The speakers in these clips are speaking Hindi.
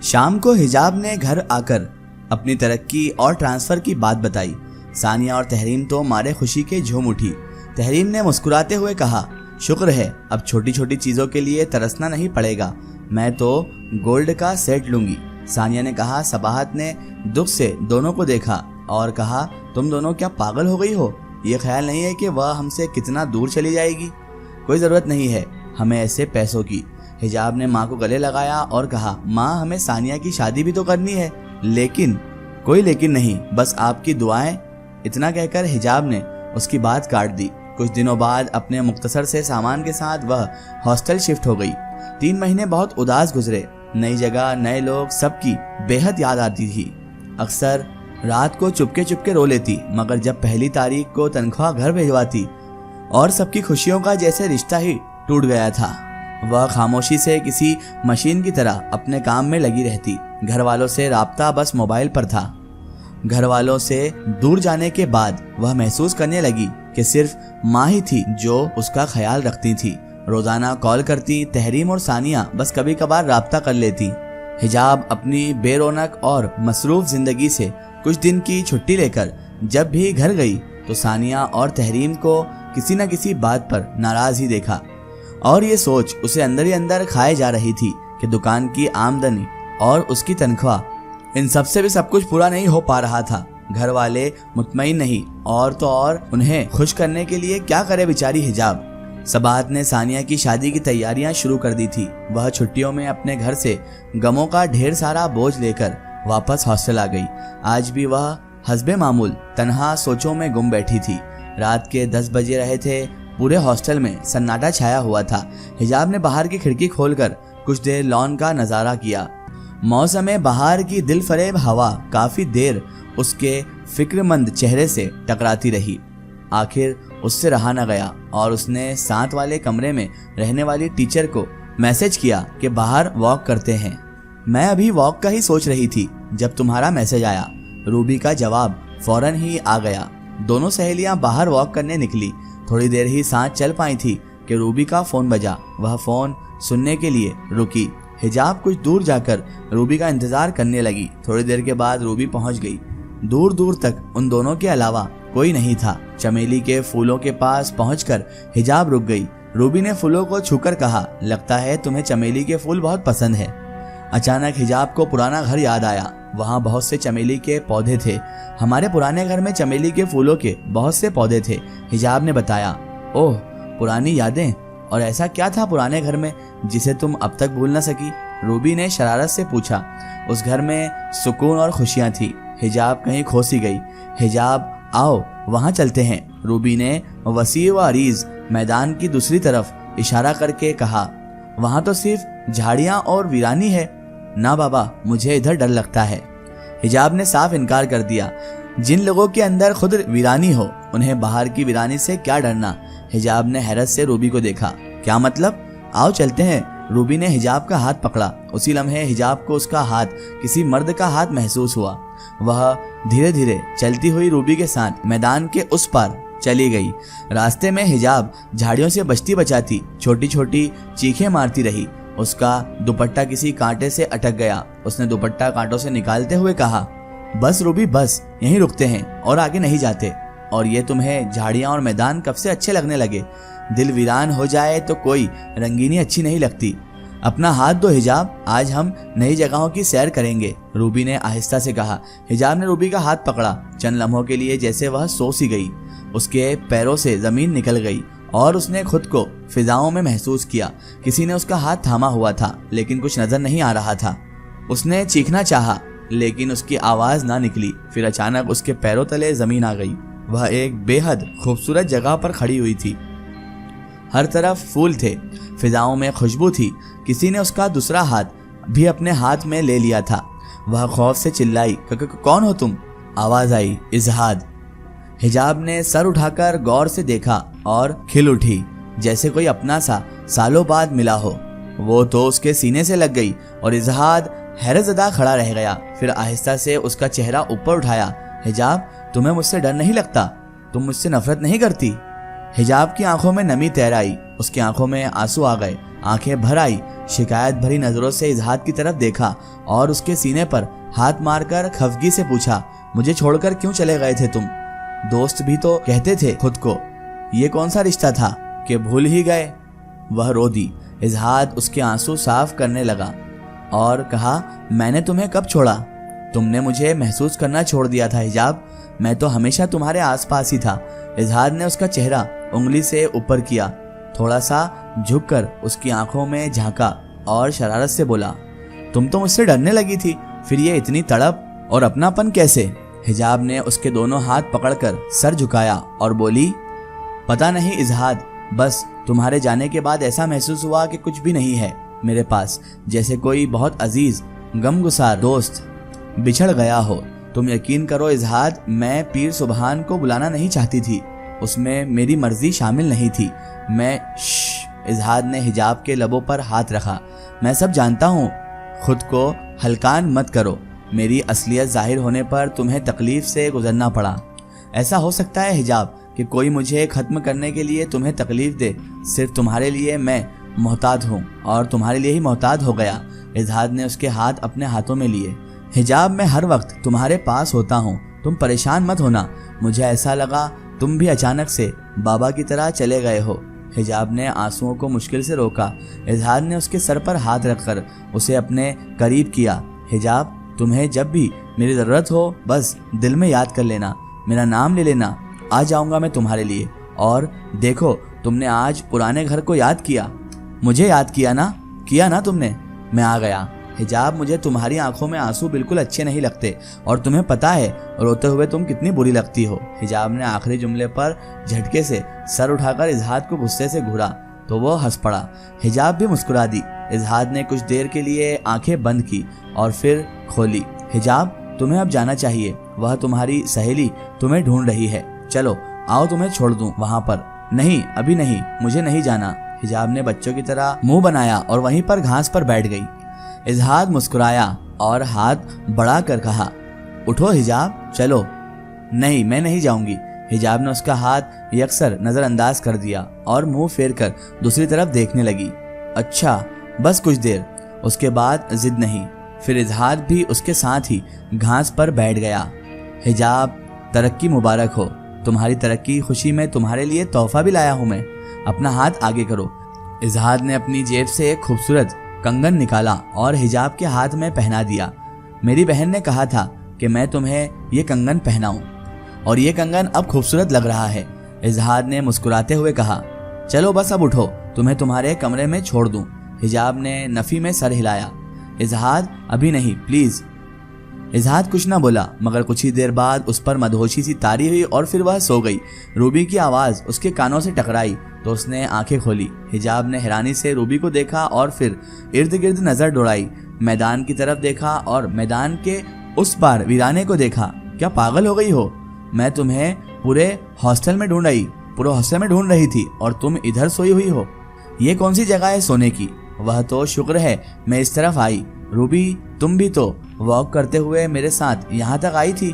शाम को हिजाब ने घर आकर अपनी तरक्की और ट्रांसफर की बात बताई। सानिया और तहरीम तो मारे खुशी के झूम उठी। तहरीम ने मुस्कुराते हुए कहा, शुक्र है अब छोटी छोटी चीजों के लिए तरसना नहीं पड़ेगा, मैं तो गोल्ड का सेट लूंगी। सानिया ने कहा। सबाहत ने दुख से दोनों को देखा और कहा, तुम दोनों क्या पागल हो गई हो? ये ख्याल नहीं है कि वह हमसे कितना दूर चली जाएगी? कोई ज़रूरत नहीं है हमें ऐसे पैसों की। हिजाब ने माँ को गले लगाया और कहा, माँ हमें सानिया की शादी भी तो करनी है। लेकिन कोई लेकिन नहीं, बस आपकी दुआएं। इतना कहकर हिजाब ने उसकी बात काट दी। कुछ दिनों बाद अपने मुख्तसर से सामान के साथ वह हॉस्टल शिफ्ट हो गई। 3 महीने बहुत उदास गुजरे। नई जगह, नए लोग, सबकी बेहद याद आती थी। अक्सर रात को चुपके चुपके रो लेती, मगर जब पहली तारीख को तनख्वाह घर भिजवाती और सबकी खुशियों का जैसे रिश्ता ही टूट गया था। वह खामोशी से किसी मशीन की तरह अपने काम में लगी रहती। घर वालों से राब्ता बस मोबाइल पर था। घर वालों से दूर जाने के बाद वह महसूस करने लगी कि सिर्फ माँ ही थी जो उसका ख्याल रखती थी। रोजाना कॉल करती। तहरीम और सानिया बस कभी कभार राब्ता कर लेती। हिजाब अपनी बेरौनक और मसरूफ जिंदगी से कुछ दिन की छुट्टी लेकर जब भी घर गई तो सानिया और तहरीम को किसी न किसी बात पर नाराज ही देखा, और ये सोच उसे अंदर ही अंदर खाए जा रही थी कि दुकान की आमदनी और उसकी तनख्वाह, इन सब से भी सब कुछ पूरा नहीं हो पा रहा था। घर वाले मुतमईन नहीं, और तो और उन्हें खुश करने के लिए क्या करे बेचारी हिजाब। सबाहत ने सानिया की शादी की तैयारियां शुरू कर दी थी। वह छुट्टियों में अपने घर से गमों का ढेर सारा बोझ लेकर वापस हॉस्टल आ गई। आज भी वह हस्बे मामूल तन्हा सोचों में गुम बैठी थी। रात के 10 बजे रहे थे। पूरे हॉस्टल में सन्नाटा छाया हुआ था। हिजाब ने बाहर की खिड़की खोलकर कुछ देर लॉन का नजारा किया। मौसम बहार की दिलफरेब हवा काफी देर उसके फिक्रमंद चेहरे से टकराती रही। आखिर उससे रहा न गया और उसने साथ वाले कमरे में रहने वाली टीचर को मैसेज किया कि बाहर वॉक करते हैं। मैं अभी वॉक का ही सोच रही थी जब तुम्हारा मैसेज आया। रूबी का जवाब फौरन ही आ गया। दोनों सहेलियां बाहर वॉक करने निकली। थोड़ी देर ही साथ चल पाई थी कि रूबी का फोन बजा। वह फोन सुनने के लिए रुकी। हिजाब कुछ दूर जाकर रूबी का इंतजार करने लगी। थोड़ी देर के बाद रूबी पहुंच गई। दूर दूर तक उन दोनों के अलावा कोई नहीं था। चमेली के फूलों के पास पहुंचकर हिजाब रुक गई। रूबी ने फूलों को छूकर कहा, लगता है तुम्हें चमेली के फूल बहुत पसंद है। अचानक हिजाब को पुराना घर याद आया। वहाँ बहुत से चमेली के पौधे थे। हमारे पुराने घर में चमेली के फूलों के बहुत से पौधे थे, हिजाब ने बताया। ओह, पुरानी यादें। और ऐसा क्या था पुराने घर में जिसे तुम अब तक भूल न सकी? रूबी ने शरारत से पूछा। उस घर में सुकून और खुशियां थी। हिजाब कहीं खो सी गई। हिजाब, आओ वहाँ चलते हैं। रूबी ने वसी व अरीज मैदान की दूसरी तरफ इशारा करके कहा। वहाँ तो सिर्फ झाड़ियाँ और वीरानी है। ना बाबा, मुझे इधर डर लगता है। हिजाब ने साफ इनकार कर दिया। जिन लोगों के अंदर खुद वीरानी हो उन्हें बाहर की वीरानी से क्या डरना। हिजाब ने हैरत से रूबी को देखा। क्या मतलब? आओ चलते हैं। रूबी ने हिजाब का हाथ पकड़ा। उसी लम्हे हिजाब को उसका हाथ किसी मर्द का हाथ महसूस हुआ। वह धीरे धीरे चलती हुई रूबी के साथ मैदान के उस पार चली गई। रास्ते में हिजाब झाड़ियों से बचती बचाती छोटी छोटी चीखें मारती रही। उसका दुपट्टा किसी कांटे से अटक गया। उसने दुपट्टा कांटों से निकालते हुए कहा, बस रूबी बस, यहीं रुकते हैं और आगे नहीं जाते। और ये तुम्हें झाड़ियां और मैदान कब से अच्छे लगने लगे? दिल वीरान हो जाए तो कोई रंगीनी अच्छी नहीं लगती। अपना हाथ दो हिजाब, आज हम नई जगहों की सैर करेंगे, रूबी ने आहिस्ता से कहा। हिजाब ने रूबी का हाथ पकड़ा। चंद लम्हों के लिए जैसे वह सो सी गई। उसके पैरों से जमीन निकल गई और उसने खुद को फिजाओं में महसूस किया। किसी ने उसका हाथ थामा हुआ था, लेकिन कुछ नजर नहीं आ रहा था। उसने चीखना चाहा, लेकिन उसकी आवाज ना निकली। फिर अचानक उसके पैरों तले जमीन आ गई। वह एक बेहद खूबसूरत जगह पर खड़ी हुई थी। हर तरफ फूल थे, फिजाओं में खुशबू थी। किसी ने उसका दूसरा हाथ भी अपने हाथ में ले लिया था। वह खौफ से चिल्लाई, कौन हो तुम? आवाज आई, इजहाद। हिजाब ने सर उठाकर गौर से देखा और खिल उठी, जैसे कोई अपना सा सालों बाद मिला हो। वो तो उसके सीने से लग गई और इजहाद हैरतज़दा खड़ा रह गया। फिर आहिस्ता से उसका चेहरा ऊपर उठाया। हिजाब, तुम्हें मुझसे डर नहीं लगता? तुम मुझसे नफरत नहीं करती? हिजाब की आंखों में नमी तैर आई। उसकी आंखों में आंसू आ गए, आंखें भर आई। शिकायत भरी नजरों से इजहाद की तरफ देखा और उसके सीने पर हाथ मारकर खफगी से पूछा, मुझे छोड़कर क्यों चले गए थे तुम? दोस्त भी तो कहते थे खुद को। ये कौन सा रिश्ता था कि भूल ही गए? वह रो दी। इजहाद उसके आंसू साफ करने लगा और कहा, मैंने तुम्हें कब छोड़ा? तुमने मुझे महसूस करना छोड़ दिया था हिजाब। मैं तो हमेशा तुम्हारे आसपास ही था। इजहाद ने उसका चेहरा उंगली से ऊपर किया, थोड़ा सा झुककर उसकी आंखों में झांका और शरारत से बोला, तुम तो मुझसे डरने लगी थी, फिर ये इतनी तड़प और अपनापन कैसे? हिजाब ने उसके दोनों हाथ पकड़कर सर झुकाया और बोली, पता नहीं इजहाद, बस तुम्हारे जाने के बाद ऐसा महसूस हुआ कि कुछ भी नहीं है मेरे पास, जैसे कोई बहुत अजीज गमगुसार दोस्त बिछड़ गया हो। तुम यकीन करो इजहाद, मैं पीर सुबहान को बुलाना नहीं चाहती थी, उसमें मेरी मर्जी शामिल नहीं थी। मैं इजहाद ने हिजाब के लबों पर हाथ रखा, मैं सब जानता हूँ, खुद को हल्कान मत करो। मेरी असलियत जाहिर होने पर तुम्हें तकलीफ से गुजरना पड़ा। ऐसा हो सकता है हिजाब कि कोई मुझे खत्म करने के लिए तुम्हें तकलीफ दे, सिर्फ तुम्हारे लिए मैं मोहताज हूँ और तुम्हारे लिए ही मोहताज हो गया। इजहाद ने उसके हाथ अपने हाथों में लिए। हिजाब, मैं हर वक्त तुम्हारे पास होता हूँ, तुम परेशान मत होना। मुझे ऐसा लगा तुम भी अचानक से बाबा की तरह चले गए हो। हिजाब ने आंसुओं को मुश्किल से रोका। इजहाद ने उसके सर पर हाथ रखकर उसे अपने करीब किया। हिजाब, तुम्हें जब भी मेरी ज़रूरत हो बस दिल में याद कर लेना, मेरा नाम ले लेना, आ जाऊंगा मैं तुम्हारे लिए। और देखो, तुमने आज पुराने घर को याद किया, मुझे याद किया ना तुमने, मैं आ गया। हिजाब, मुझे तुम्हारी आंखों में आंसू बिल्कुल अच्छे नहीं लगते और तुम्हें पता है रोते हुए तुम कितनी बुरी लगती हो। हिजाब ने आखिरी जुमले पर झटके से सर उठाकर इजहाद को गुस्से से घूरा तो वो हंस पड़ा। हिजाब भी मुस्कुरा दी। इजहाद ने कुछ देर के लिए आंखें बंद की और फिर खोली। हिजाब, तुम्हें अब जाना चाहिए, वह तुम्हारी सहेली तुम्हें ढूंढ रही है, चलो आओ तुम्हें छोड़ दूं वहां पर। नहीं, अभी नहीं, मुझे नहीं जाना। हिजाब ने बच्चों की तरह मुंह बनाया और वहीं पर घास पर बैठ गई। इजहाद मुस्कुराया और हाथ बढ़ाकर कहा, उठो हिजाब, चलो। नहीं, मैं नहीं जाऊंगी। हिजाब ने उसका हाथ यकसर नजरअंदाज कर दिया और मुंह फेरकर दूसरी तरफ देखने लगी। अच्छा, बस कुछ देर, उसके बाद जिद नहीं। फिर इजहाद भी उसके साथ ही घास पर बैठ गया। हिजाब, तरक्की मुबारक हो, तुम्हारी तरक्की खुशी में तुम्हारे लिए तोहफा भी लाया हूं मैं, अपना हाथ आगे करो। इजहाद ने अपनी जेब से एक खूबसूरत कंगन निकाला और हिजाब के हाथ में पहना दिया। मेरी बहन ने कहा था कि मैं तुम्हें ये कंगन पहनाऊं और ये कंगन अब खूबसूरत लग रहा है। इजहाद ने मुस्कुराते हुए कहा, चलो बस अब उठो, तुम्हें तुम्हारे कमरे में छोड़ दूं। हिजाब ने नफी में सर हिलाया। इजहाद, अभी नहीं, प्लीज। इजहाद कुछ ना बोला, मगर कुछ ही देर बाद उस पर मदहोशी सी तारी हुई और फिर वह सो गई। रूबी की आवाज उसके कानों से टकराई तो उसने आंखें खोली। हिजाब ने हैरानी से रूबी को देखा और फिर इर्द गिर्द नजर दौड़ाई। मैदान की तरफ देखा और मैदान के उस पार वीराने को देखा। क्या पागल हो गई हो? मैं तुम्हें पूरे हॉस्टल में ढूंढ रही थी और तुम इधर सोई हुई हो। ये कौन सी जगह है सोने की? वह तो शुक्र है मैं इस तरफ आई। रूबी, तुम भी तो वॉक करते हुए मेरे साथ यहाँ तक आई थी।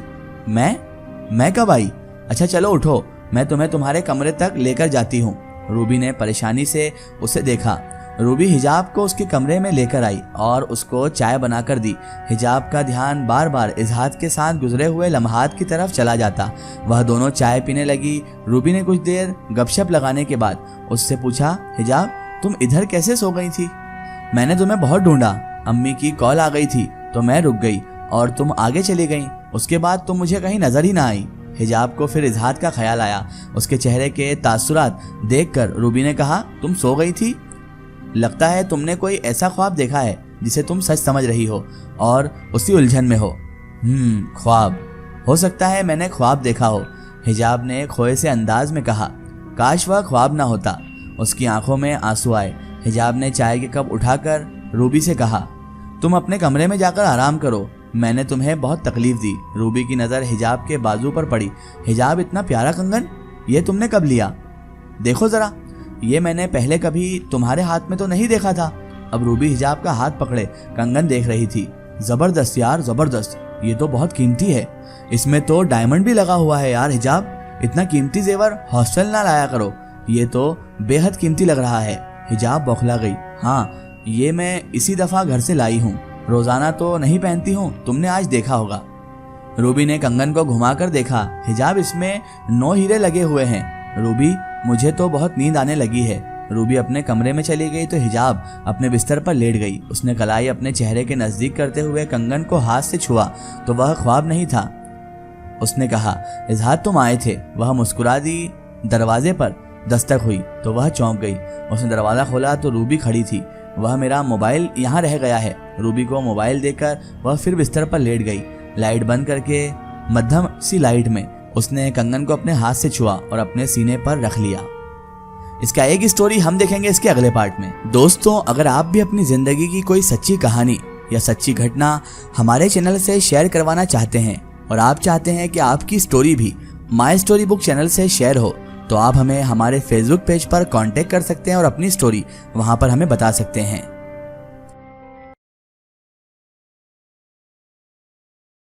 मैं कब आई? अच्छा चलो उठो, मैं तुम्हें तुम्हारे कमरे तक लेकर जाती हूँ। रूबी ने परेशानी से उसे देखा। रूबी हिजाब को उसके कमरे में लेकर आई और उसको चाय बनाकर दी। हिजाब का ध्यान बार बार इजहाद के साथ गुजरे हुए लम्हात की तरफ चला जाता। वह दोनों चाय पीने लगी। रूबी ने कुछ देर गपशप लगाने के बाद उससे पूछा, हिजाब, तुम इधर कैसे सो गई थी? मैंने तुम्हें बहुत ढूंढा, अम्मी की कॉल आ गई थी तो मैं रुक गई और तुम आगे चली गई। उसके बाद तुम मुझे कहीं नजर ही ना आई। हिजाब को फिर इजहाद का ख्याल आया। उसके चेहरे के तासुरात देखकर रूबी ने कहा, तुम सो गई थी? लगता है तुमने कोई ऐसा ख्वाब देखा है जिसे तुम सच समझ रही हो और उसी उलझन में हो। ख्वाब? हो सकता है मैंने ख्वाब देखा हो, हिजाब ने खोए से अंदाज में कहा। काश वह ख्वाब ना होता। उसकी आंखों में आंसू आए। हिजाब ने चाय के कप उठाकर रूबी से कहा, तुम अपने कमरे में जाकर आराम करो, मैंने तुम्हें बहुत तकलीफ दी। रूबी की नज़र हिजाब के बाजू पर पड़ी। हिजाब, इतना प्यारा कंगन, ये तुमने कब लिया? देखो जरा, ये मैंने पहले कभी तुम्हारे हाथ में तो नहीं देखा था। अब रूबी हिजाब का हाथ पकड़े कंगन देख रही थी। जबरदस्त यार, जबरदस्त, ये तो बहुत कीमती है। इसमें तो डायमंड भी लगा हुआ है यार। हिजाब, इतना कीमती जेवर हॉस्टल ना लाया करो, ये तो बेहद कीमती लग रहा है। हिजाब बौखला गई। हाँ, ये मैं इसी दफा घर से लाई हूँ, रोजाना तो नहीं पहनती हूँ, तुमने आज देखा होगा। रूबी ने कंगन को घुमाकर देखा। हिजाब इसमें 9 हीरे लगे हुए हैं। रूबी, मुझे तो बहुत नींद आने लगी है। रूबी अपने कमरे में चली गई तो हिजाब अपने बिस्तर पर लेट गई। उसने कलाई अपने चेहरे के नजदीक करते हुए कंगन को हाथ से छुआ तो वह ख्वाब नहीं था। उसने कहा, इजहार तुम आए थे। वह मुस्कुरा दी। दरवाजे पर दस्तक हुई तो वह चौंक गई। उसने दरवाजा खोला तो रूबी खड़ी थी। वह, मेरा मोबाइल यहाँ रह गया है। रूबी को मोबाइल देकर वह फिर बिस्तर पर लेट गई। लाइट बंद करके मध्यम सी लाइट में उसने कंगन को अपने हाथ से छुआ और अपने सीने पर रख लिया। इसका एक स्टोरी हम देखेंगे इसके अगले पार्ट में। दोस्तों, अगर आप भी अपनी जिंदगी की कोई सच्ची कहानी या सच्ची घटना हमारे चैनल से शेयर करवाना चाहते हैं और आप चाहते हैं कि आपकी स्टोरी भी माय स्टोरी बुक चैनल से शेयर हो, तो आप हमें हमारे फेसबुक पेज पर कांटेक्ट कर सकते हैं और अपनी स्टोरी वहां पर हमें बता सकते हैं।